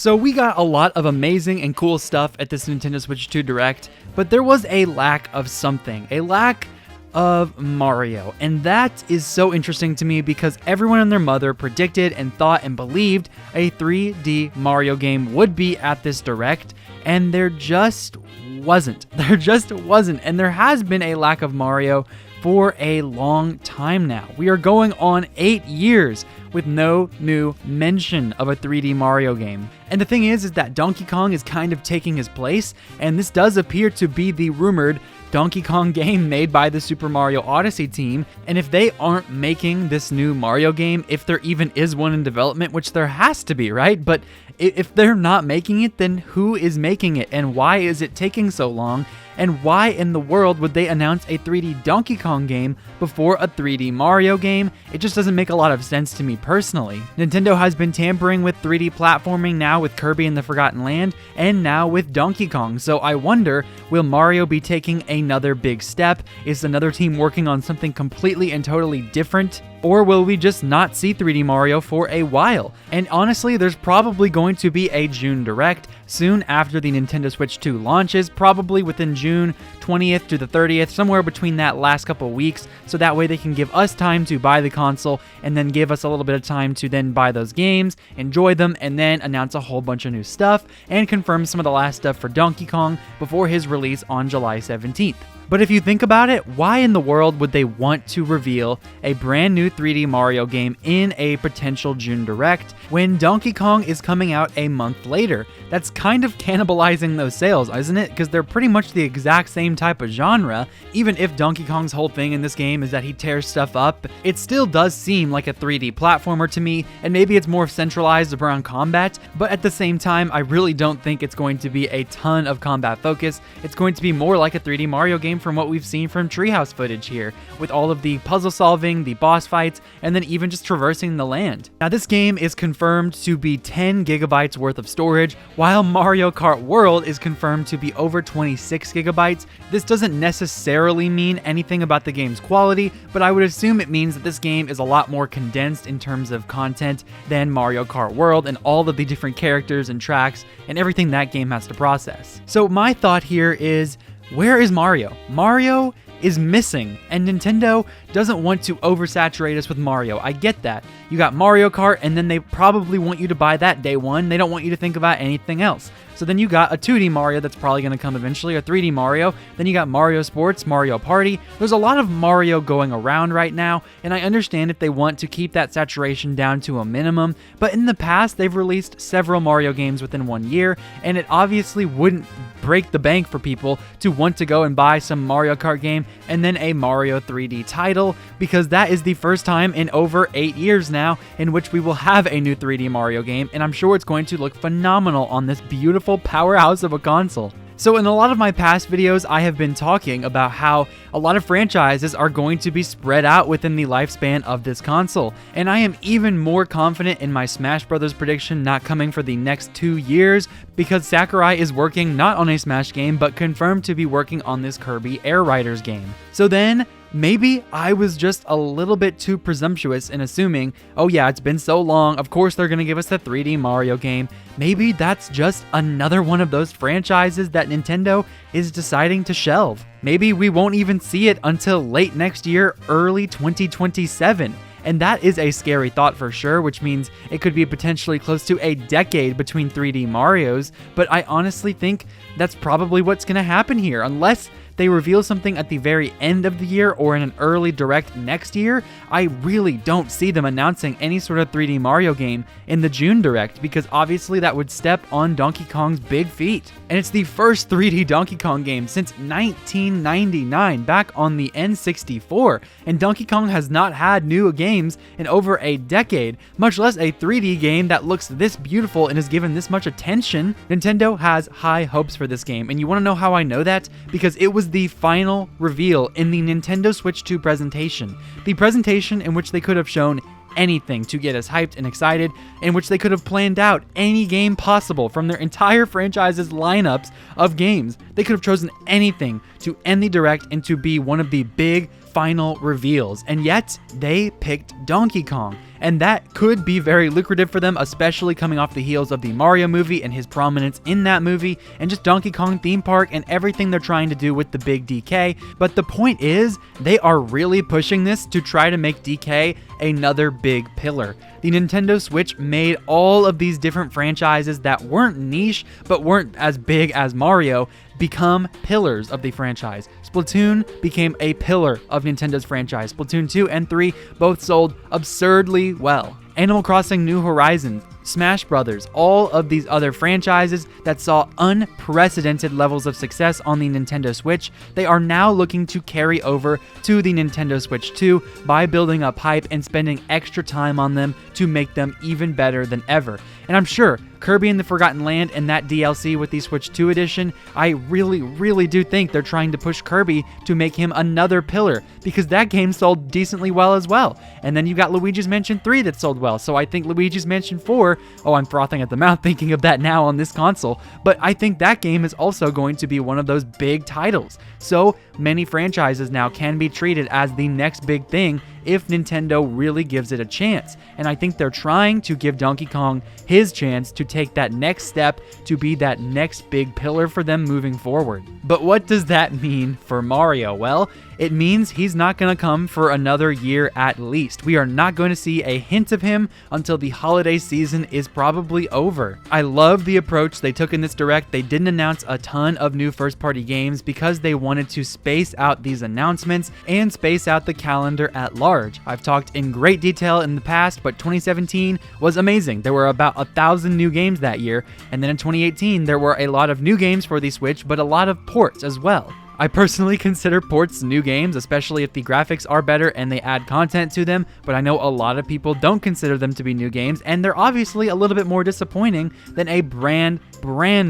So we got a lot of amazing and cool stuff at this Nintendo Switch 2 Direct, but there was a lack of something, a lack of Mario. And that is so interesting to me because everyone and their mother predicted and thought and believed a 3D Mario game would be at this Direct, and there just wasn't. There just wasn't, and there has been a lack of Mario for a long time now. We are going on 8 years with no new mention of a 3D Mario game. And the thing is that Donkey Kong is kind of taking his place, and this does appear to be the rumored Donkey Kong game made by the Super Mario Odyssey team. And if they aren't making this new Mario game, if there even is one in development, which there has to be, right? But if they're not making it, then who is making it, and why is it taking so long? And why in the world would they announce a 3D Donkey Kong game before a 3D Mario game? It just doesn't make a lot of sense to me personally. Nintendo has been tampering with 3D platforming now with Kirby and the Forgotten Land, and now with Donkey Kong. So I wonder, will Mario be taking another big step? Is another team working on something completely and totally different? Or will we just not see 3D Mario for a while? And honestly, there's probably going to be a June Direct soon after the Nintendo Switch 2 launches, probably within June 20th to the 30th, somewhere between that last couple weeks, so that way they can give us time to buy the console and then give us a little bit of time to then buy those games, enjoy them, and then announce a whole bunch of new stuff and confirm some of the last stuff for Donkey Kong before his release on July 17th. But if you think about it, why in the world would they want to reveal a brand new 3D Mario game in a potential June Direct when Donkey Kong is coming out a month later? That's kind of cannibalizing those sales, isn't it? Because they're pretty much the exact same type of genre. Even if Donkey Kong's whole thing in this game is that he tears stuff up, it still does seem like a 3D platformer to me, and maybe it's more centralized around combat, but at the same time, I really don't think it's going to be a ton of combat focus. It's going to be more like a 3D Mario game from what we've seen from Treehouse footage here, with all of the puzzle solving, the boss fights, and then even just traversing the land. Now this game is confirmed to be 10 gigabytes worth of storage, while Mario Kart World is confirmed to be over 26 gigabytes. This doesn't necessarily mean anything about the game's quality, but I would assume it means that this game is a lot more condensed in terms of content than Mario Kart World and all of the different characters and tracks and everything that game has to process. So my thought here is, where is Mario? Mario is missing, and Nintendo doesn't want to oversaturate us with Mario. I get that. You got Mario Kart, and then they probably want you to buy that day one. They don't want you to think about anything else. So then you got a 2D Mario that's probably going to come eventually, or 3D Mario. Then you got Mario Sports, Mario Party. There's a lot of Mario going around right now, and I understand if they want to keep that saturation down to a minimum, but in the past, they've released several Mario games within 1 year, and it obviously wouldn't break the bank for people to want to go and buy some Mario Kart game and then a Mario 3D title, because that is the first time in over 8 years now in which we will have a new 3D Mario game, and I'm sure it's going to look phenomenal on this beautiful powerhouse of a console. So in a lot of my past videos, I have been talking about how a lot of franchises are going to be spread out within the lifespan of this console, and I am even more confident in my Smash Bros. Prediction not coming for the next 2 years, because Sakurai is working not on a Smash game, but confirmed to be working on this Kirby Air Riders game. So then, maybe I was just a little bit too presumptuous in assuming, oh yeah, it's been so long, of course they're gonna give us the 3D Mario game. Maybe that's just another one of those franchises that Nintendo is deciding to shelve. Maybe we won't even see it until late next year, early 2027. And that is a scary thought for sure, which means it could be potentially close to a decade between 3D Marios, but I honestly think that's probably what's gonna happen here, unless they reveal something at the very end of the year or in an early Direct next year. I really don't see them announcing any sort of 3D Mario game in the June Direct, because obviously that would step on Donkey Kong's big feet. And it's the first 3D Donkey Kong game since 1999, back on the N64, and Donkey Kong has not had new games in over a decade, much less a 3D game that looks this beautiful and is given this much attention. Nintendo has high hopes for this game, and you want to know how I know that? Because it was the final reveal in the Nintendo Switch 2 presentation. The presentation in which they could have shown anything to get us hyped and excited, in which they could have planned out any game possible from their entire franchise's lineups of games. They could have chosen anything to end the Direct and to be one of the big final reveals, and yet they picked Donkey Kong. and that could be very lucrative for them, especially coming off the heels of the Mario movie and his prominence in that movie, and just Donkey Kong theme park and everything they're trying to do with the big DK. But the point is, they are really pushing this to try to make DK another big pillar. The Nintendo Switch made all of these different franchises that weren't niche but weren't as big as Mario become pillars of the franchise. Splatoon became a pillar of Nintendo's franchise. Splatoon 2 and 3 both sold absurdly well. Animal Crossing New Horizons, Smash Brothers, all of these other franchises that saw unprecedented levels of success on the Nintendo Switch, they are now looking to carry over to the Nintendo Switch 2 by building up hype and spending extra time on them to make them even better than ever. And I'm sure Kirby and the Forgotten Land and that DLC with the Switch 2 edition, I really do think they're trying to push Kirby to make him another pillar, because that game sold decently well as well. And then you got Luigi's Mansion 3 that sold well, so I think Luigi's Mansion 4, oh, I'm frothing at the mouth thinking of that now on this console, but I think that game is also going to be one of those big titles. So many franchises now can be treated as the next big thing if Nintendo really gives it a chance. And I think they're trying to give Donkey Kong his chance to take that next step to be that next big pillar for them moving forward. But what does that mean for Mario? Well, it means he's not going to come for another year at least. We are not going to see a hint of him until the holiday season is probably over. I love the approach they took in this direct. They didn't announce a ton of new first-party games because they wanted to space out these announcements and space out the calendar at large. I've talked in great detail in the past, but 2017 was amazing. There were about 1,000 new games that year, and then in 2018 there were a lot of new games for the Switch, but a lot of ports as well. I personally consider ports new games, especially if the graphics are better and they add content to them, but I know a lot of people don't consider them to be new games, and they're obviously a little bit more disappointing than a brand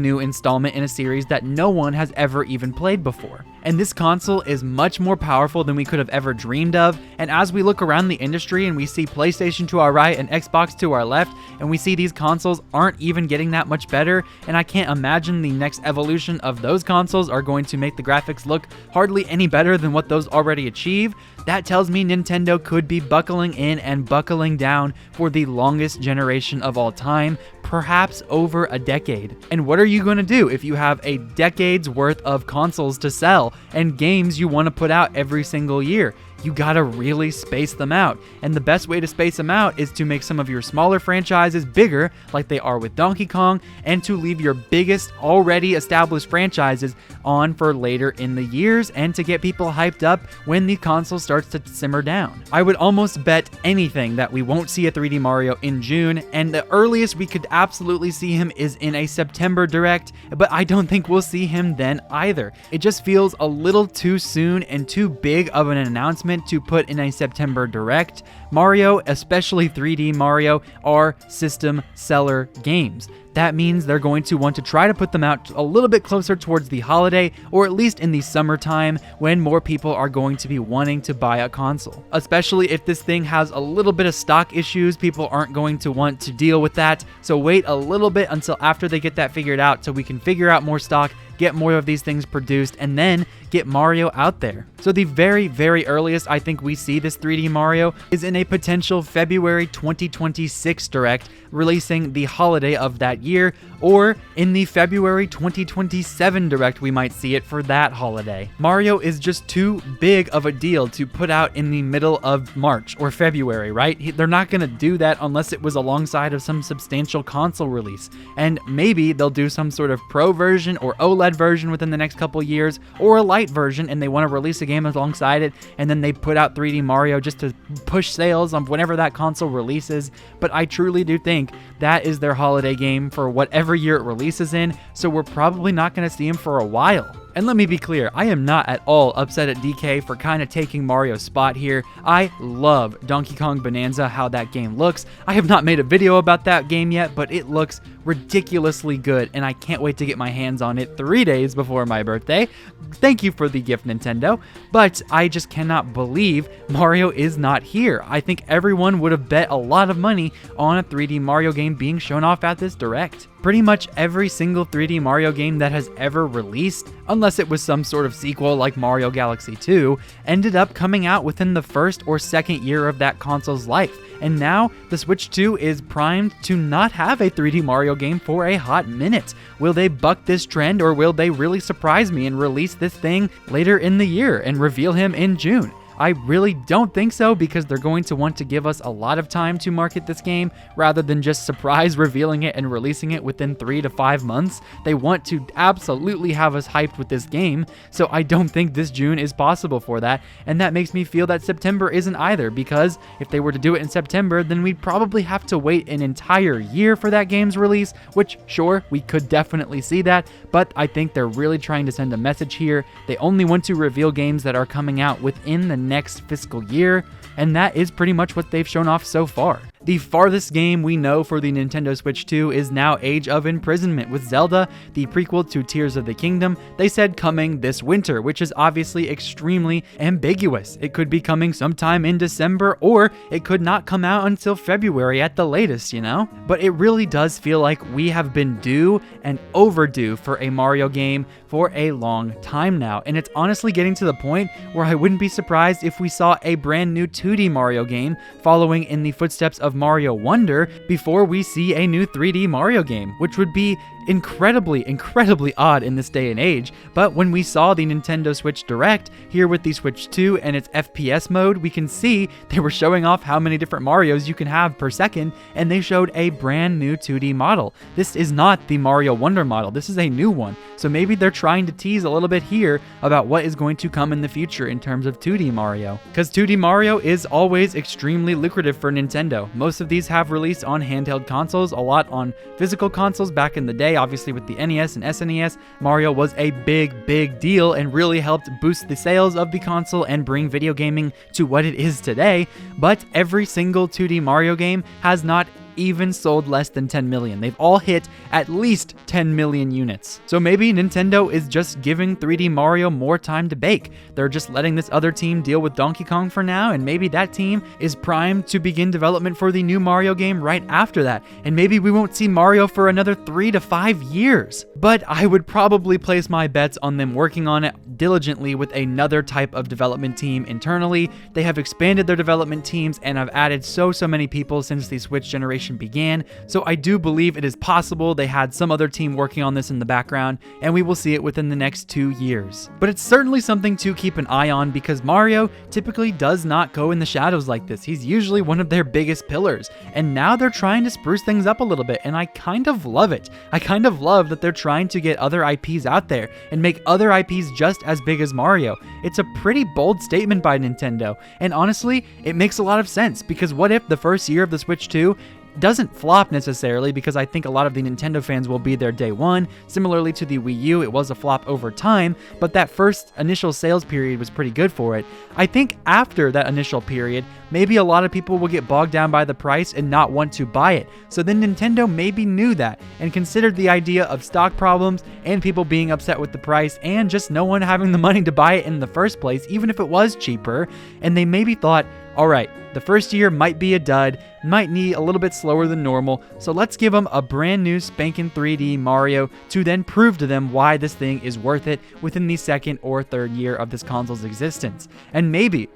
new installment in a series that no one has ever even played before. And this console is much more powerful than we could have ever dreamed of, and as we look around the industry and we see PlayStation to our right and Xbox to our left, and we see these consoles aren't even getting that much better, and I can't imagine the next evolution of those consoles are going to make the graphics look hardly any better than what those already achieve, that tells me Nintendo could be buckling in and buckling down for the longest generation of all time, perhaps over a decade. And what are you going to do if you have a decade's worth of consoles to sell and games you want to put out every single year? You gotta really space them out. And the best way to space them out is to make some of your smaller franchises bigger, like they are with Donkey Kong, and to leave your biggest, already established franchises on for later in the years, and to get people hyped up when the console starts to simmer down. I would almost bet anything that we won't see a 3D Mario in June, and the earliest we could absolutely see him is in a September Direct, but I don't think we'll see him then either. It just feels a little too soon and too big of an announcement to put in a September Direct. Mario, especially 3D Mario, are system seller games. That means they're going to want to try to put them out a little bit closer towards the holiday, or at least in the summertime when more people are going to be wanting to buy a console. Especially if this thing has a little bit of stock issues, people aren't going to want to deal with that. So wait a little bit until after they get that figured out so we can figure out more stock, get more of these things produced, and then get Mario out there. So the very earliest I think we see this 3D Mario is in a potential February 2026 Direct, releasing the holiday of that year, or in the February 2027 Direct we might see it for that holiday. Mario is just too big of a deal to put out in the middle of March or February, right? They're not gonna do that unless it was alongside of some substantial console release. And maybe they'll do some sort of Pro version or OLED version within the next couple years, or a light version, and they want to release a game alongside it, and then they put out 3D Mario just to push sales on whenever that console releases. But I truly do think that is their holiday game for whatever year it releases in, so we're probably not going to see him for a while. And let me be clear, I am not at all upset at DK for kind of taking Mario's spot here. I love Donkey Kong Bonanza, how that game looks. I have not made a video about that game yet, but it looks ridiculously good, and I can't wait to get my hands on it 3 days before my birthday. Thank you for the gift, Nintendo. But I just cannot believe Mario is not here. I think everyone would have bet a lot of money on a 3D Mario game being shown off at this Direct. Pretty much every single 3D Mario game that has ever released, unless it was some sort of sequel like Mario Galaxy 2, ended up coming out within the first or second year of that console's life. and now the Switch 2 is primed to not have a 3D Mario game for a hot minute. Will they buck this trend, or will they really surprise me and release this thing later in the year and reveal him in June? I really don't think so, because they're going to want to give us a lot of time to market this game rather than just surprise revealing it and releasing it within 3 to 5 months. They want to absolutely have us hyped with this game, so I don't think this June is possible for that, and that makes me feel that September isn't either, because if they were to do it in September, then we'd probably have to wait an entire year for that game's release, which sure, we could definitely see that, but I think they're really trying to send a message here. They only want to reveal games that are coming out within the next fiscal year, and that is pretty much what they've shown off so far. The farthest game we know for the Nintendo Switch 2 is now Age of Imprisonment with Zelda, the prequel to Tears of the Kingdom. They said coming this winter, which is obviously extremely ambiguous. It could be coming sometime in December, or it could not come out until February at the latest, you know? But it really does feel like we have been due and overdue for a Mario game for a long time now, and it's honestly getting to the point where I wouldn't be surprised if we saw a brand new 2D Mario game following in the footsteps of Mario Wonder before we see a new 3D Mario game, which would be incredibly odd in this day and age. But when we saw the Nintendo Switch Direct here with the Switch 2 and its FPS mode, we can see they were showing off how many different Marios you can have per second, and they showed a brand new 2D model. This is not the Mario Wonder model, this is a new one. So maybe they're trying to tease a little bit here about what is going to come in the future in terms of 2D Mario. Because 2D Mario is always extremely lucrative for Nintendo. Most of these have released on handheld consoles, a lot on physical consoles back in the day. Obviously with the NES and SNES, Mario was a big deal and really helped boost the sales of the console and bring video gaming to what it is today. But every single 2D Mario game has not even sold less than 10 million. They've all hit at least 10 million units. So maybe Nintendo is just giving 3D Mario more time to bake. They're just letting this other team deal with Donkey Kong for now, and maybe that team is primed to begin development for the new Mario game right after that. And maybe we won't see Mario for another 3 to 5 years. But I would probably place my bets on them working on it diligently with another type of development team internally. They have expanded their development teams and have added so many people since the Switch generation began, so I do believe it is possible they had some other team working on this in the background, and we will see it within the next 2 years. But it's certainly something to keep an eye on, because Mario typically does not go in the shadows like this. He's usually one of their biggest pillars, and now they're trying to spruce things up a little bit, and I kind of love it. I kind of love that they're trying to get other IPs out there and make other IPs just as big as Mario. It's a pretty bold statement by Nintendo, and honestly, it makes a lot of sense, because what if the first year of the Switch 2 doesn't flop necessarily, because I think a lot of the Nintendo fans will be there day one. Similarly to the Wii U, it was a flop over time, but that first initial sales period was pretty good for it. I think after that initial period, maybe a lot of people will get bogged down by the price and not want to buy it. So then Nintendo maybe knew that and considered the idea of stock problems and people being upset with the price and just no one having the money to buy it in the first place, even if it was cheaper. And they maybe thought, all right, the first year might be a dud, might need a little bit slower than normal, so let's give them a brand new spanking 3D Mario to then prove to them why this thing is worth it within the second or third year of this console's existence. And maybe,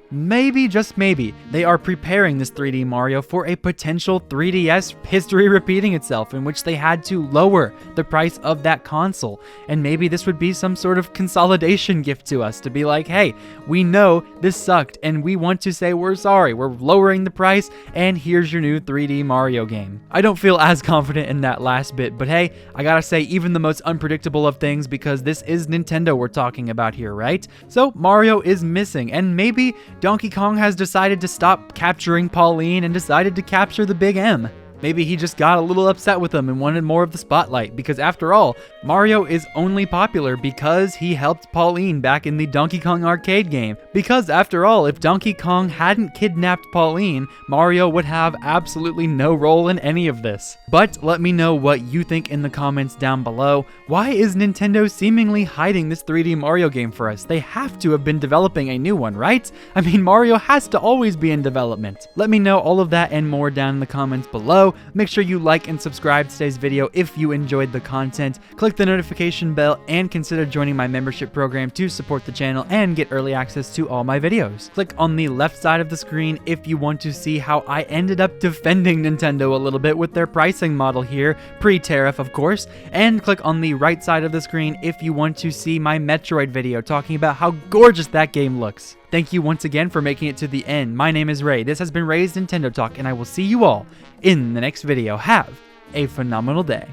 just maybe, they are preparing this 3D Mario for a potential 3DS history repeating itself, in which they had to lower the price of that console. And maybe this would be some sort of consolidation gift to us, to be like, hey, we know this sucked and we want to say we're sorry, we're lowering the price, and here's your new 3D Mario game. I don't feel as confident in that last bit, but hey, I gotta say, even the most unpredictable of things, because this is Nintendo we're talking about here, right? So Mario is missing, and maybe Donkey Kong has decided to stop capturing Pauline and decided to capture the Big M. Maybe he just got a little upset with them and wanted more of the spotlight, because after all, Mario is only popular because he helped Pauline back in the Donkey Kong arcade game. Because after all, if Donkey Kong hadn't kidnapped Pauline, Mario would have absolutely no role in any of this. But let me know what you think in the comments down below. Why is Nintendo seemingly hiding this 3D Mario game for us? They have to have been developing a new one, right? I mean, Mario has to always be in development. Let me know all of that and more down in the comments below. Make sure you like and subscribe to today's video if you enjoyed the content. Click the notification bell and consider joining my membership program to support the channel and get early access to all my videos. Click on the left side of the screen if you want to see how I ended up defending Nintendo a little bit with their pricing model here, pre-tariff of course, and click on the right side of the screen if you want to see my Metroid video talking about how gorgeous that game looks. Thank you once again for making it to the end. My name is Ray, this has been Ray's Nintendo Talk, and I will see you all in the next video. Have a phenomenal day.